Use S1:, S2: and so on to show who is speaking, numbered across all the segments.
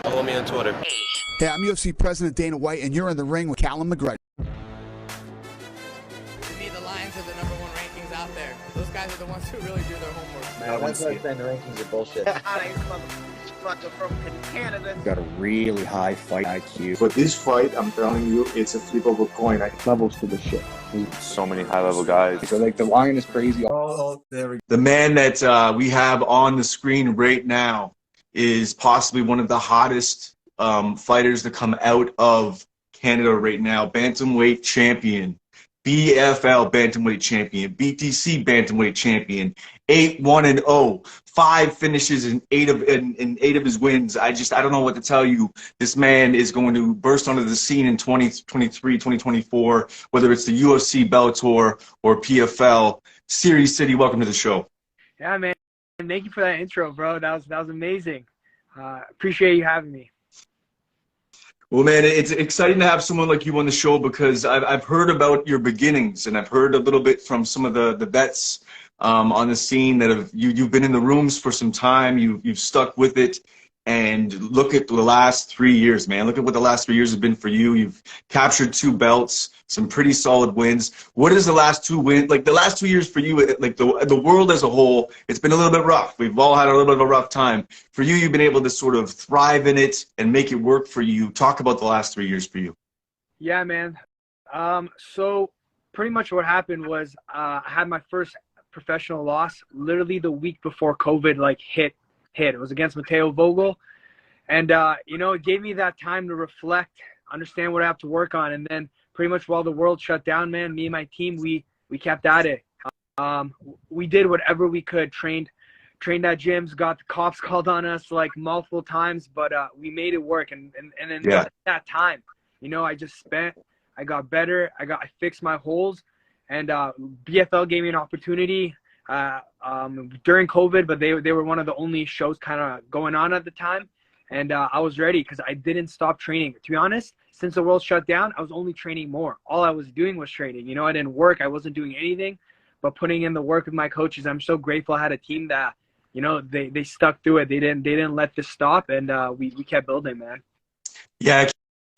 S1: Follow me on Twitter.
S2: Hey, I'm UFC President Dana White, and you're in the ring with Callum McGregor.
S3: To me, the Lions are the #1 rankings out there. Those guys are the ones who really do their homework.
S4: Man, that's why the rankings are bullshit.
S5: From Canada.
S6: Got a really high fight IQ.
S7: For this fight, I'm telling you, it's a flip of a coin.
S6: Levels to the shit.
S8: So many high-level guys.
S6: So like the lion is crazy.
S7: Oh, there we go.
S9: The man that we have on the screen right now is possibly one of the hottest fighters to come out of Canada right now. Bantamweight champion, BFL bantamweight champion, BTC bantamweight champion, 8-1-0, 5 finishes in 8 of his wins. I don't know what to tell you. This man is going to burst onto the scene in 2023, 2024, whether it's the UFC, Bellator, or PFL. Sidey, welcome to the show.
S10: Yeah, man. Thank you for that intro, bro. That was amazing. Appreciate you having me.
S9: Well, man, it's exciting to have someone like you on the show because I've heard about your beginnings, and I've heard a little bit from some of the vets on the scene that you've been in the rooms for some time. You've stuck with it, and look at the last 3 years, man. Look at what the last 3 years have been for you. You've captured 2 belts, some pretty solid wins. What is the last 2 wins like? The last 2 years for you, like the world as a whole, it's been a little bit rough. We've all had a little bit of a rough time. For you, you've been able to sort of thrive in it and make it work for you. Talk about the last 3 years for you. Yeah,
S10: man. So pretty much what happened was I had my first professional loss literally the week before COVID hit. It was against Mateo Vogel, and it gave me that time to reflect, understand what I have to work on, and then pretty much while the world shut down, man, me and my team, we kept at it. We did whatever we could, trained at gyms, got the cops called on us multiple times, but we made it work. And then that time, I got better, I fixed my holes, and BFL gave me an opportunity during COVID, but they were one of the only shows kind of going on at the time, and I was ready because I didn't stop training. To be honest, since the world shut down, I was only training more. All I was doing was training. I didn't work. I wasn't doing anything but putting in the work with my coaches. I'm so grateful I had a team that they stuck through it. They didn't let this stop, and we kept building, man.
S9: Yeah, I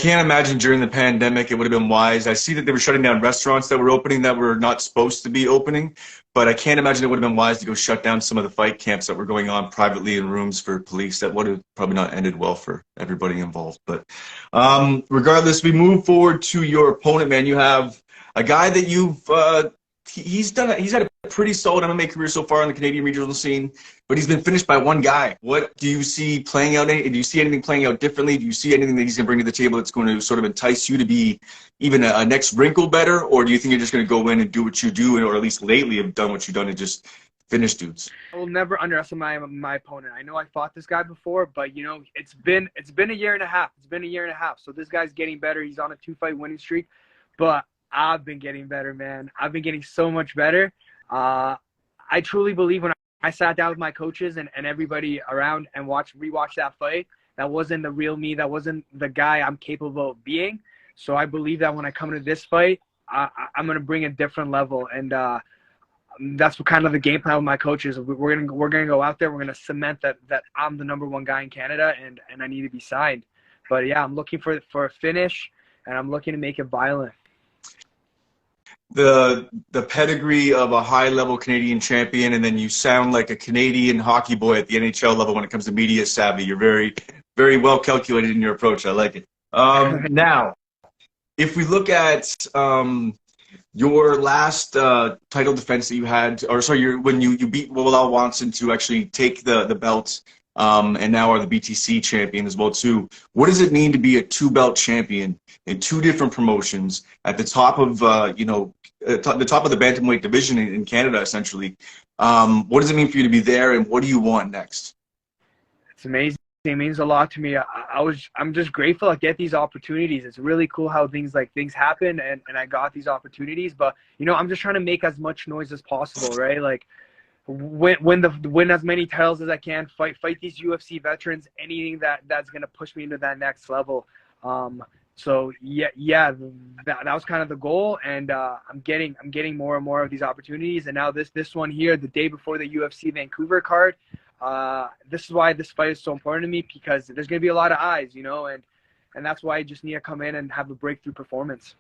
S9: can't imagine during the pandemic it would have been wise. I see that they were shutting down restaurants that were opening that were not supposed to be opening, but I can't imagine it would have been wise to go shut down some of the fight camps that were going on privately in rooms for police. That would have probably not ended well for everybody involved. But regardless, we move forward to your opponent, man. You have a guy that he's had a pretty solid MMA career so far in the Canadian regional scene, but he's been finished by one guy. What do you see playing out? Do you see anything playing out differently? Do you see anything that he's going to bring to the table that's going to sort of entice you to be even a next wrinkle better? Or do you think you're just going to go in and do what you do, or at least lately have done what you've done and just finish dudes?
S10: I will never underestimate my opponent. I know I fought this guy before, but it's been a year and a half. It's been a year and a half. So this guy's getting better. He's on a 2-fight winning streak, but I've been getting better, man. I've been getting so much better. I truly believe when I sat down with my coaches and everybody around and rewatched that fight, that wasn't the real me. That wasn't the guy I'm capable of being. So I believe that when I come into this fight, I'm going to bring a different level. And that's what kind of the game plan with my coaches. We're gonna go out there. We're going to cement that I'm the #1 guy in Canada, and I need to be signed. But, yeah, I'm looking for a finish, and I'm looking to make it violent.
S9: The pedigree of a high-level Canadian champion, and then you sound like a Canadian hockey boy at the NHL level when it comes to media savvy. You're very, very well calculated in your approach. I like it. Now, if we look at your last title defense that you had, or sorry, when you beat Willal Watson to actually take the belt, and now are the BTC champion as well too. What does it mean to be a 2-belt champion in 2 different promotions at the top of the top of the bantamweight division in Canada, essentially? What does it mean for you to be there, and what do you want next?
S10: It's amazing. It means a lot to me. I'm just grateful I get these opportunities. It's really cool how things happen, and I got these opportunities. But I'm just trying to make as much noise as possible, right? Win as many titles as I can, fight these UFC veterans, anything that's gonna push me into that next level. So yeah, that was kind of the goal, and I'm getting more and more of these opportunities. And now this one here, the day before the UFC Vancouver card, this is why this fight is so important to me, because there's going to be a lot of eyes, you know, and that's why I just need to come in and have a breakthrough performance.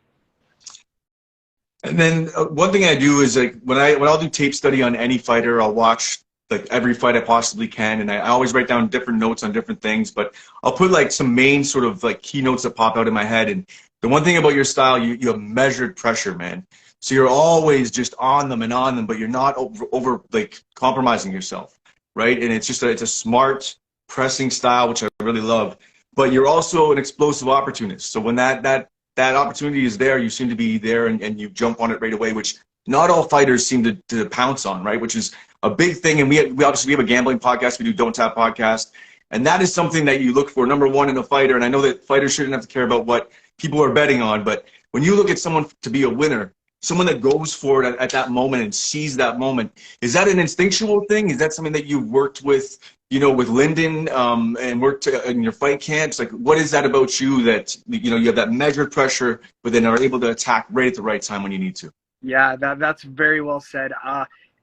S9: And then one thing I do is like when I'll do tape study on any fighter, I'll watch like every fight I possibly can, and I always write down different notes on different things, but I'll put like some main sort of like keynotes that pop out in my head. And the one thing about your style, you have measured pressure, man. So you're always just on them, but you're not over like compromising yourself, right? And it's just it's a smart pressing style, which I really love. But you're also an explosive opportunist. So when that opportunity is there, you seem to be there and you jump on it right away, which not all fighters seem to pounce on, right? Which is a big thing. And we obviously have a gambling podcast. We do Don't Tap podcast. And that is something that you look for, number one, in a fighter. And I know that fighters shouldn't have to care about what people are betting on, but when you look at someone to be a winner, someone that goes for it at that moment and sees that moment, is that an instinctual thing? Is that something that you've worked with, you know, with Lyndon and worked in your fight camps? Like, what is that about you that, you know, you have that measured pressure, but then are able to attack right at the right time when you need to?
S10: Yeah, that's very well said.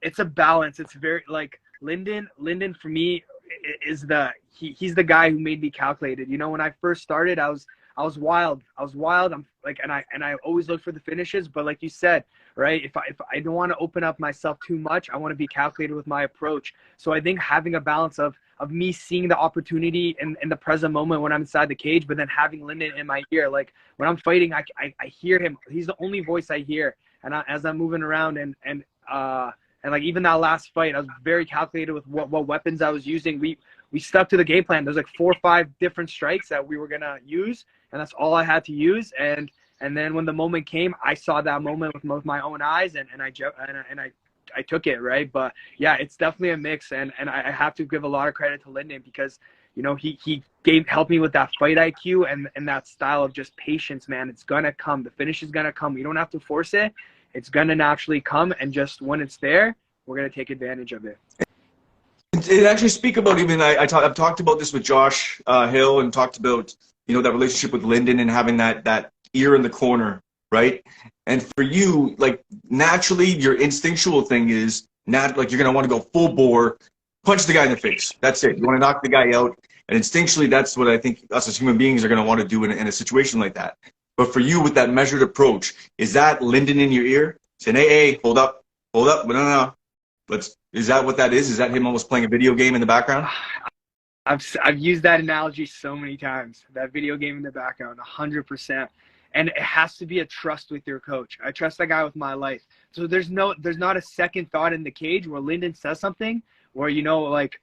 S10: It's a balance. It's very like Lyndon for me is he's the guy who made me calculated. You know, when I first started, I was wild. I'm like, and I always look for the finishes, but like you said, right? If I don't want to open up myself too much, I want to be calculated with my approach. So I think having a balance of me seeing the opportunity in the present moment when I'm inside the cage, but then having Lyndon in my ear. Like when I'm fighting, I hear him. He's the only voice I hear. And as I'm moving around and like even that last fight, I was very calculated with what weapons I was using. We stuck to the game plan. There's like 4 or 5 different strikes that we were gonna use, and that's all I had to use. And then when the moment came, I saw that moment with my own eyes, and I took it, right. But yeah, it's definitely a mix, and I have to give a lot of credit to Lyndon because, you know, he helped me with that fight IQ and that style of just patience, man. It's gonna come. The finish is gonna come. You don't have to force it. It's gonna naturally come, and just when it's there, we're gonna take advantage of it.
S9: And actually speak about even I've talked about this with Josh Hill and talked about, you know, that relationship with Lyndon and having that ear in the corner, right? And for you, like naturally, your instinctual thing is not like you're gonna want to go full bore, punch the guy in the face. That's it. You want to knock the guy out, and instinctually, that's what I think us as human beings are gonna want to do in a situation like that. But for you, with that measured approach, is that Lyndon in your ear saying, "Hey, hold up, no. Is that what that is? Is that him almost playing a video game in the background?"
S10: I've used that analogy so many times. That video game in the background, 100%. And it has to be a trust with your coach. I trust that guy with my life. So there's not a second thought in the cage where Lyndon says something where, you know, like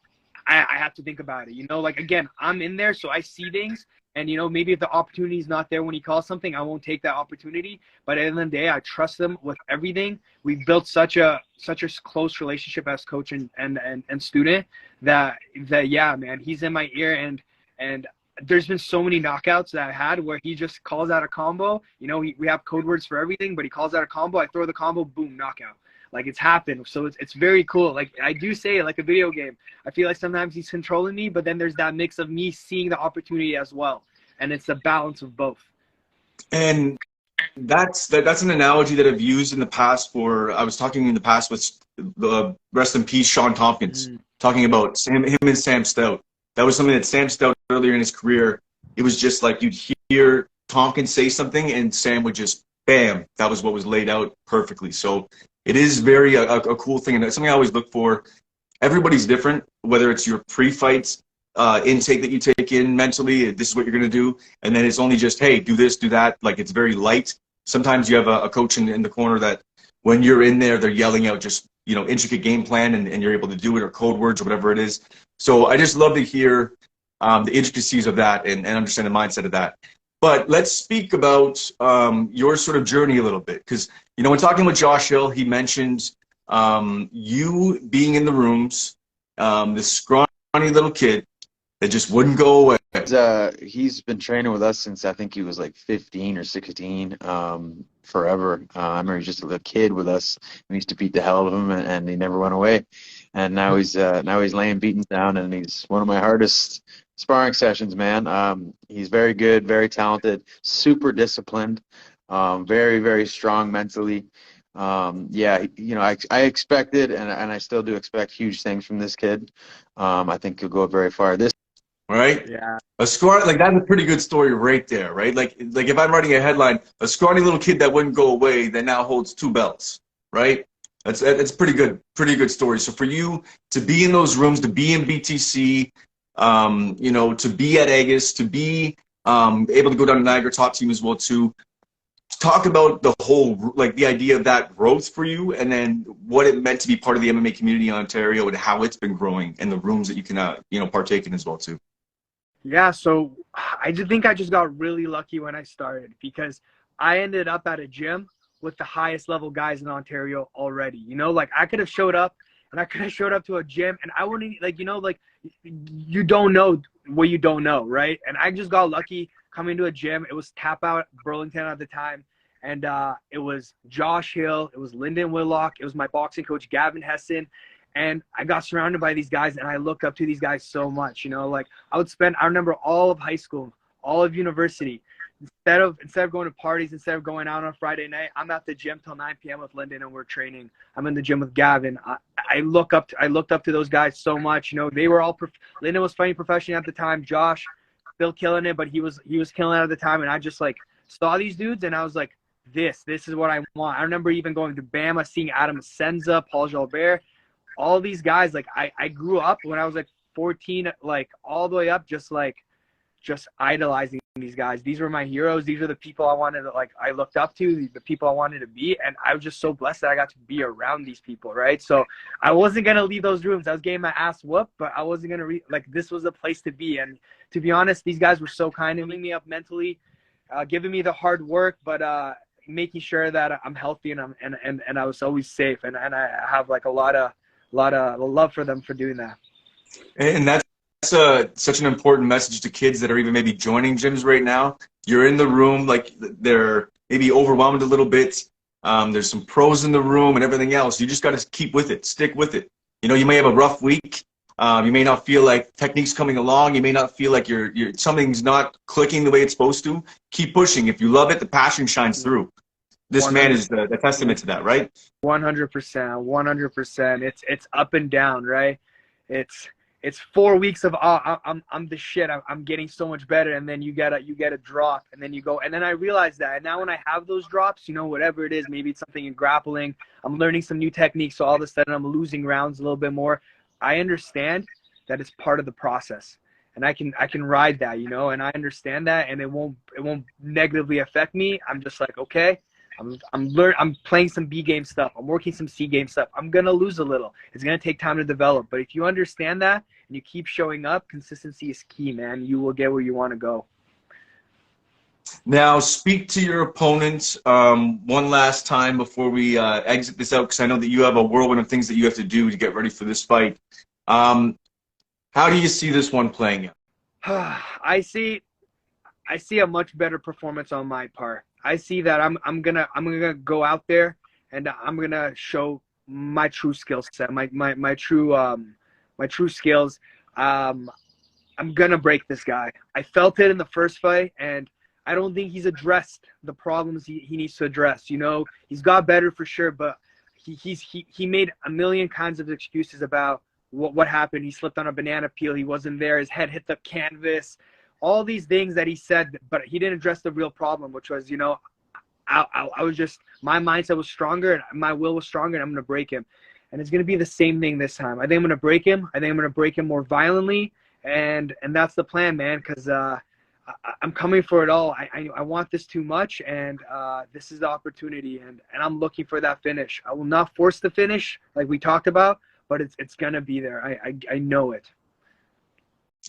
S10: I have to think about it. You know, like again, I'm in there, so I see things. And, you know, maybe if the opportunity is not there when he calls something, I won't take that opportunity. But at the end of the day, I trust them with everything. We've built such a close relationship as coach and student that yeah, man, he's in my ear. And there's been so many knockouts that I had where he just calls out a combo. You know, we have code words for everything, but he calls out a combo. I throw the combo, boom, knockout. Like it's happened. So it's very cool. Like I do say it like a video game. I feel like sometimes he's controlling me, but then there's that mix of me seeing the opportunity as well. And it's the balance of both.
S9: And that's an analogy that I've used in the past I was talking in the past with the rest in peace Sean Tompkins, talking about him and Sam Stout. That was something that Sam Stout earlier in his career, it was just like you'd hear Tompkins say something and Sam would just bam, that was what was laid out perfectly. So it is very a cool thing, and it's something I always look for. Everybody's different, whether it's your pre-fights intake that you take in mentally, this is what you're going to do, and then it's only just, hey, do this, do that. Like it's very light. Sometimes you have a coach in the corner that when you're in there, they're yelling out just, you know, intricate game plan, and you're able to do it, or code words or whatever it is. So I just love to hear the intricacies of that and understand the mindset of that. But let's speak about your sort of journey a little bit, because, you know, when talking with Josh Hill, he mentioned you being in the rooms, this scrawny little kid that just wouldn't go away.
S4: He's been training with us since I think he was like 15 or 16, forever. I remember he was just a little kid with us. We used to beat the hell out of him, and he never went away. And now he's laying beaten down, and he's one of my hardest sparring sessions, man. He's very good, very talented, super disciplined, very, very strong mentally. Yeah, you know, I expected, and I still do expect huge things from this kid. I think he'll go very far. This
S9: right?
S10: Yeah.
S9: A scrawny, like that's a pretty good story right there, right? Like if I'm writing a headline, a scrawny little kid that wouldn't go away that now holds 2 belts, right? That's pretty good story. So for you to be in those rooms, to be in BTC, you know, to be at Aegis, to be able to go down to Niagara top team as well too. Talk about the whole, like the idea of that growth for you, and then what it meant to be part of the MMA community in Ontario and how it's been growing, and the rooms that you can, you know, partake in as well too.
S10: Yeah, so I just think I just got really lucky when I started because I ended up at a gym with the highest level guys in Ontario already. You know, like I could have showed up and I could have showed up to a gym and I wouldn't, like, you know, like you don't know what you don't know, right? And I just got lucky coming to a gym. It was Tap Out Burlington at the time. And it was Josh Hill, it was Lyndon Whitlock, it was my boxing coach, Gavin Hessen. And I got surrounded by these guys, and I looked up to these guys so much. You know, like I remember all of high school, all of university. Instead of going to parties, instead of going out on Friday night, I'm at the gym till 9 p.m. with Lyndon, and we're training. I'm in the gym with Gavin. I looked up to those guys so much. You know, they were all. Lyndon was fighting professionally at the time. Josh, still killing it, but he was killing it at the time. And I just like saw these dudes, and I was like, this is what I want. I remember even going to Bama, seeing Adam Senza, Paul Jalbert. All these guys, like I grew up when I was like 14, like all the way up, just idolizing these guys. These were my heroes. These were the people I wanted to, like, I looked up to, the people I wanted to be. And I was just so blessed that I got to be around these people, right? So I wasn't going to leave those rooms. I was getting my ass whooped, but I wasn't going to, like, this was the place to be. And to be honest, these guys were so kind of lifting me up mentally, giving me the hard work, but making sure that I'm healthy and I was always safe. And I have like a lot of love for them for doing that.
S9: And that's such an important message to kids that are even maybe joining gyms right now. You're in the room, like they're maybe overwhelmed a little bit. There's some pros in the room and everything else. You just got to keep with it, stick with it. You know, you may have a rough week. You may not feel like technique's coming along. You may not feel like something's not clicking the way it's supposed to. Keep pushing. If you love it, the passion shines through. This 100%. Man is the testament to that, right?
S10: 100%. It's up and down, right? It's 4 weeks of I'm the shit. I'm getting so much better, and then you get a drop, and then you go, and then I realize that. And now when I have those drops, you know, whatever it is, maybe it's something in grappling. I'm learning some new techniques, so all of a sudden I'm losing rounds a little bit more. I understand that it's part of the process, and I can ride that, you know, and I understand that, and it won't negatively affect me. I'm just like, okay. I'm playing some B game stuff. I'm working some C game stuff. I'm going to lose a little. It's going to take time to develop. But if you understand that and you keep showing up, consistency is key, man. You will get where you want to go.
S9: Now, speak to your opponent one last time before we exit this out, because I know that you have a whirlwind of things that you have to do to get ready for this fight. How do you see this one playing out?
S10: I see a much better performance on my part. I see that I'm gonna go out there and I'm gonna show my true skill set, my true skills. I'm gonna break this guy. I felt it in the first fight, and I don't think he's addressed the problems he needs to address. You know, he's got better for sure, but he made a million kinds of excuses about what happened. He slipped on a banana peel. He wasn't there. His head hit the canvas. All these things that he said, but he didn't address the real problem, which was, you know, I was just, my mindset was stronger and my will was stronger, and I'm going to break him. And it's going to be the same thing this time. I think I'm going to break him. I think I'm going to break him more violently. And that's the plan, man, because I'm coming for it all. I want this too much, and this is the opportunity, and I'm looking for that finish. I will not force the finish like we talked about, but it's going to be there. I know it.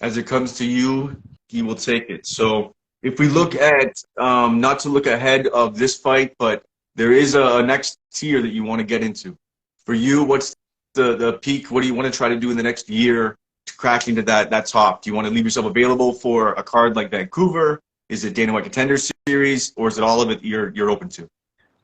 S9: As it comes to you, he will take it. So if we look at, not to look ahead of this fight, but there is a next tier that you want to get into. For you, what's the peak? What do you want to try to do in the next year to crack into that top? Do you want to leave yourself available for a card like Vancouver? Is it Dana White Contender Series, or is it all of it you're open to?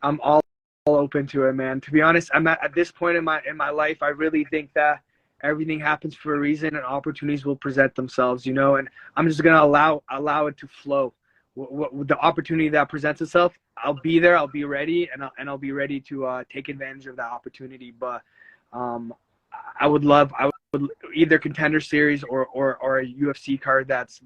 S10: I'm all open to it, man. To be honest, I'm at this point in my life, I really think that everything happens for a reason, and opportunities will present themselves, you know, and I'm just going to allow it to flow. the opportunity that presents itself, I'll be there. I'll be ready, and I'll be ready to take advantage of that opportunity. But I would either Contender Series or a UFC card that's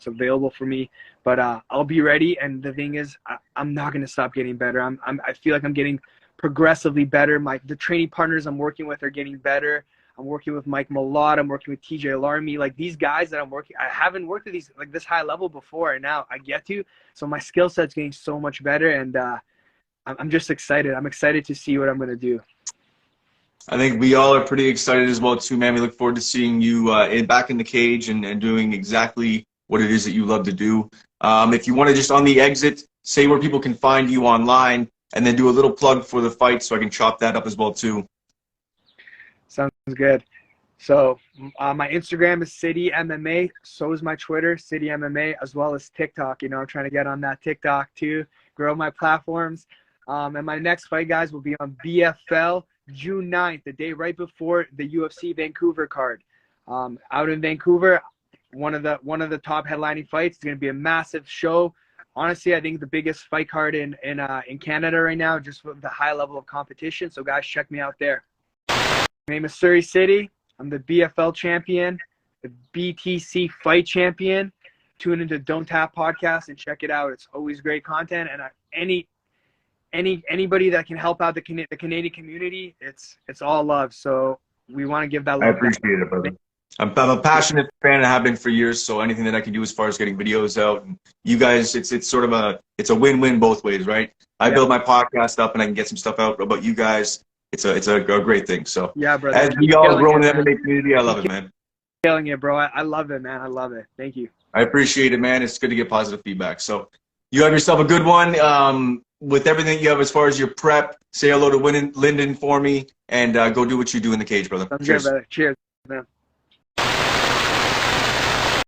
S10: available for me. But I'll be ready. And the thing is, I'm not gonna stop getting better. I feel like I'm getting progressively better. The training partners I'm working with are getting better. I'm working with Mike Malott. I'm working with TJ Alarmy. Like, these guys that I'm working, I haven't worked at these, like, this high level before, and now I get to. So my skill set's getting so much better, and I'm just excited. I'm excited to see what I'm gonna do.
S9: I think we all are pretty excited as well too, man. We look forward to seeing you back in the cage and doing exactly what it is that you love to do. If you want to just on the exit, say where people can find you online, and then do a little plug for the fight so I can chop that up as well too.
S10: Sounds good. So my Instagram is Sidey MMA. So is my Twitter, Sidey MMA, as well as TikTok. You know, I'm trying to get on that TikTok too, grow my platforms. And my next fight, guys, will be on BFL June 9th, the day right before the UFC Vancouver card. Out in Vancouver, one of the top headlining fights. It's going to be a massive show. Honestly, I think the biggest fight card in Canada right now, just with the high level of competition. So guys, check me out there. My name is Sidey. I'm the BFL champion, the BTC fight champion. Tune into Don't Tap podcast and check it out. It's always great content, and anybody that can help out the Canadian community, it's all love. So we want to give that love.
S9: I appreciate it, brother. I'm a passionate fan and have been for years. So anything that I can do as far as getting videos out, and you guys, it's sort of a win-win both ways, right? I build my podcast up and I can get some stuff out about you guys. It's a great thing. So
S10: yeah, brother.
S9: As we all grow in the MMA community, I love it, man.
S10: Killing it, bro. I love it, man. I love it. Thank you.
S9: I appreciate it, man. It's good to get positive feedback. So you have yourself a good one. With everything you have as far as your prep, say hello to Lyndon for me, and go do what you do in the cage, brother.
S10: Sounds good, brother. Cheers, man.